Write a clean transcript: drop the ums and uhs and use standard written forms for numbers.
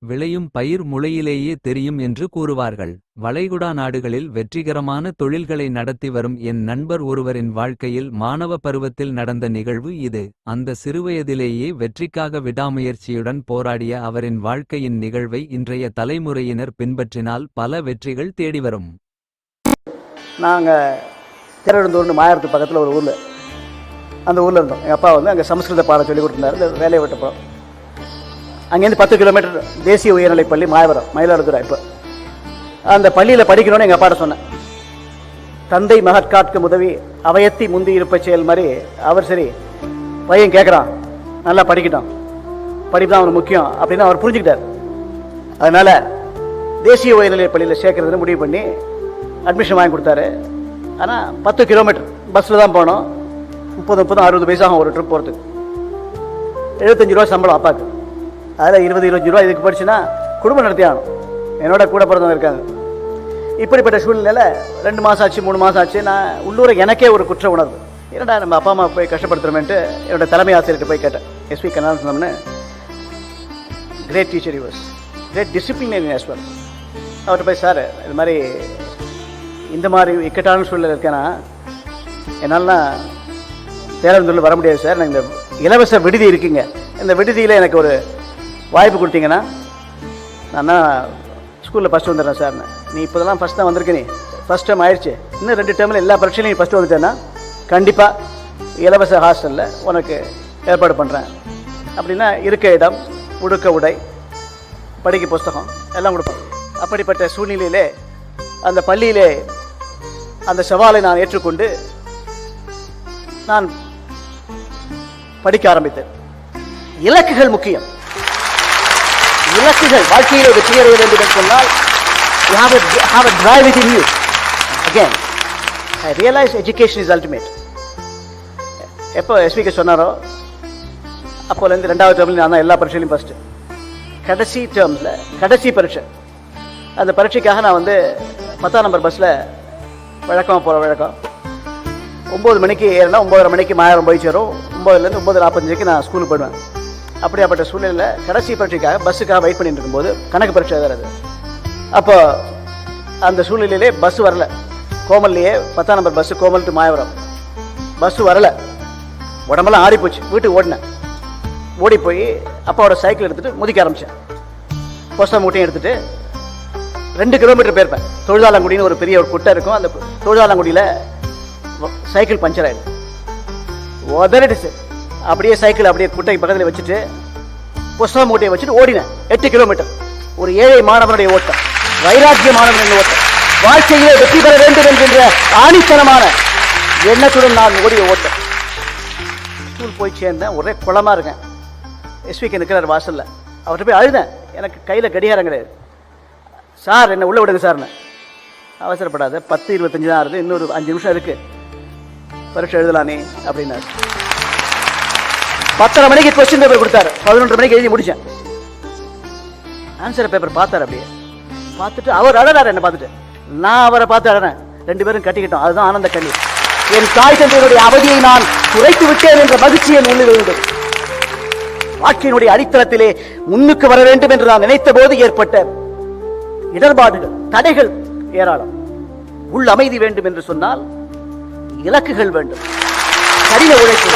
விளையும் பயிர் முளையிலேயே தெரியும் என்று கூறுவார்கள். வளைகுடா நாடுகளில் வெற்றிகரமான தொழில்களை நடத்தி வரும் என் நண்பர் ஒருவரின் வாழ்க்கையில் மாணவ பருவத்தில் நடந்த நிகழ்வு இது. அந்த சிறுவயதிலேயே வெற்றிக்காக விடாமுயற்சியுடன் போராடிய அவரின் வாழ்க்கையின் நிகழ்வை இன்றைய தலைமுறையினர் பின்பற்றினால் பல வெற்றிகள் தேடிவரும். நாங்கள் திருவனந்தூர்னு மாயவரத்து பக்கத்தில் ஒரு ஊரில், அந்த ஊரில் இருந்தோம். எங்கள் அப்பா வந்து அங்கே சமஸ்கிருத பாடம் சொல்லி கொடுத்துருந்தாரு. இந்த வேலையை விட்டப்போ அங்கேருந்து 10 கிலோமீட்டர் தேசிய உயர்நிலைப் பள்ளி மாயவரம், மயிலாடுதுறை. இப்போ அந்த பள்ளியில் படிக்கணும்னு எங்கள் அப்பாட்ட சொன்னேன். தந்தை மகற்காட்கு உதவி அவையத்தி முந்தி இருப்ப செயல் மாதிரி அவர், சரி பையன் கேட்குறான், நல்லா படிக்கட்டும், படிப்பு தான் அவனுக்கு முக்கியம் அப்படின்னு அவர் புரிஞ்சுக்கிட்டார். அதனால் தேசிய உயர்நிலைப் பள்ளியில் சேர்க்கறதுன்னு முடிவு பண்ணி அட்மிஷன் வாங்கி கொடுத்தாரு. ஆனால் 10 கிலோமீட்டர் பஸ்ஸில் தான் போனோம். 30 60 பைசாகும் ஒரு ட்ரிப் போகிறதுக்கு. 75 ரூபா சம்பளம் அப்பாவுக்கு. அதில் 20 25 ரூபா இதுக்கு படிச்சுன்னா குடும்பம் நடத்தி ஆகணும். என்னோட கூட பிறந்தவங்க இருக்காங்க. இப்படிப்பட்ட சூழ்நிலையில் 2 மாதம் ஆச்சு 3 மாதம் ஆச்சு. நான் உள்ளூர எனக்கே ஒரு குற்ற உணர்வு. என்னடா நம்ம அப்பா அம்மா போய் கஷ்டப்படுத்துறோமேன்ட்டு என்னோட தலைமை ஆசிரியர்கிட்ட போய் கேட்டேன். எஸ்வி கண்ணாசனம்னு great teacher, use great disciplinary as well. அவர்கிட்ட போய், சார் இது மாதிரி இந்த மாதிரி இக்கட்டான சூழ்நிலை இருக்கேன்னா என்னால்னா பேரந்தூரில் வர முடியாது சார். நான் இந்த இலவச விடுதி இருக்குங்க, இந்த விடுதியில் எனக்கு ஒரு வாய்ப்பு கொடுத்தீங்கன்னா நான் ஸ்கூலில் ஃபஸ்ட்டு வந்துடுறேன் சார். நீ இப்போதெல்லாம் ஃபஸ்ட் தான் வந்திருக்க, நீ ஃபஸ்ட் டைம் ஆயிடுச்சு, இன்னும் 2 டேர்மில் எல்லா பரீட்சையிலும் நீ ஃபஸ்ட்டு வந்துட்டேன்னா கண்டிப்பாக இலவச ஹாஸ்டலில் உனக்கு ஏற்பாடு பண்ணுறேன் அப்படின்னா இருக்க இடம், உடுக்க உடை, படிக்க புஸ்தகம் எல்லாம் கொடுப்பேன். அப்படிப்பட்ட சூழ்நிலையிலே அந்த பள்ளியிலே அந்த சவாலை நான் ஏற்றுக்கொண்டு நான் படிக்க ஆரம்பித்தேன். இலக்குகள் முக்கியம். இலக்குகள் வாழ்க்கையில் வெற்றி அடைய வேண்டும் என்று சொன்னால் you have a drive within you. Again, I realize education is ultimate. எப்போ எஸ்விக்கு சொன்னாரோ அப்போலேருந்து 2வது டேர்மில் நான் தான் எல்லா பரீட்சையிலும் ஃபஸ்ட்டு. கடைசி டேர்மில் கடைசி பரீட்சை, அந்த பரீட்சைக்காக நான் வந்து 10ஆம் நம்பர் பஸ்ஸில் வழக்கமாக போகிற வழக்கம். 9 மணிக்கு ஏறினா 9:30 மணிக்கு மாயவரம் போய் சேரும். 9லேருந்து 9:45 நான் ஸ்கூலுக்கு போயிடுவேன். அப்படியாப்பட்ட சூழ்நிலையில் கடைசி பரீட்சைக்காக பஸ்ஸுக்காக வெயிட் பண்ணிட்டு இருக்கும்போது கணக்கு பரீட்சை எழுதுறது. அப்போ அந்த சூழ்நிலையிலே பஸ்ஸு வரல. கோமல்லையே 10ஆம் number bus Komal to Mayavaram bus வரலை. உடம்பெல்லாம் ஆறி போச்சு. வீட்டுக்கு ஓடினேன். ஓடி போய் அப்பாவோட சைக்கிள் எடுத்துகிட்டு முதிக்க ஆரம்பித்தேன். புஸ்தகம் மூட்டையும் எடுத்துகிட்டு 2 கிலோமீட்டர் போயிருப்பேன். தொழுதாலங்குடின்னு ஒரு பெரிய ஒரு குட்டை இருக்கும். அந்த தொழுதாலங்குடியில் சைக்கிள் பஞ்சர் ஆகிடும். உதறிடுச்சு. அப்படியே சைக்கிள் அப்படியே குட்டைக்கு பக்கத்தில் வச்சுட்டு புஸ்தகம் மூட்டையை வச்சுட்டு ஓடினேன் 8 கிலோமீட்டர். ஒரு ஏழை மாணவனுடைய ஓட்டம், வைராக்கிய மாணவனுடைய ஓட்டம், வாழ்க்கையிலே வெற்றி பெற வேண்டும் என்கின்ற ஆணித்தனமான எண்ணத்துடன் நான் ஓடிய ஓட்டம். ஸ்கூல் போய் சேர்ந்தேன். ஒரே குளமாக இருக்கேன். எஸ்விக்கு நிற்கிறார் வாசலில். அவர்கிட்ட போய் அழுதேன். எனக்கு கையில் கடிகாரம் கிடையாது. சார் என்னை உள்ளே விடுங்க சார்னு. அவசரப்படாத, 10:25 தான் இருக்குது, இன்னொரு 5 நிமிஷம் இருக்குது, பரீட்சை எழுதலானே அப்படின்னாரு. 10:30 மணிக்கு கொஸ்டின் பேப்பர் கொடுத்தாரு. 11:30 மணிக்கு எழுதி முடித்தேன். ஆன்சர் பேப்பர் பார்த்தார். அப்படியே பார்த்துட்டு அவர் அழறாரு. என்னை பார்த்துட்டு நான் அவரை பார்த்து அழறேன். 2 பேரும் கட்டிக்கிட்டோம். அதுதான் ஆனந்த கண்ணீர். என் தாய் தந்தையினுடைய அவதியை நான் குறைத்து விட்டேன் என்ற மகிழ்ச்சி என் உள்ளில் இருந்தது. வாழ்க்கையினுடைய அடித்தளத்திலே முன்னுக்கு வர வேண்டும் என்று நான் நினைத்த போது ஏற்பட்ட இடர்பாடுகள், தடைகள் ஏராளம். உள் அமைதி வேண்டும் என்று சொன்னால் இலக்குகள் வேண்டும், கடின உழைப்பு,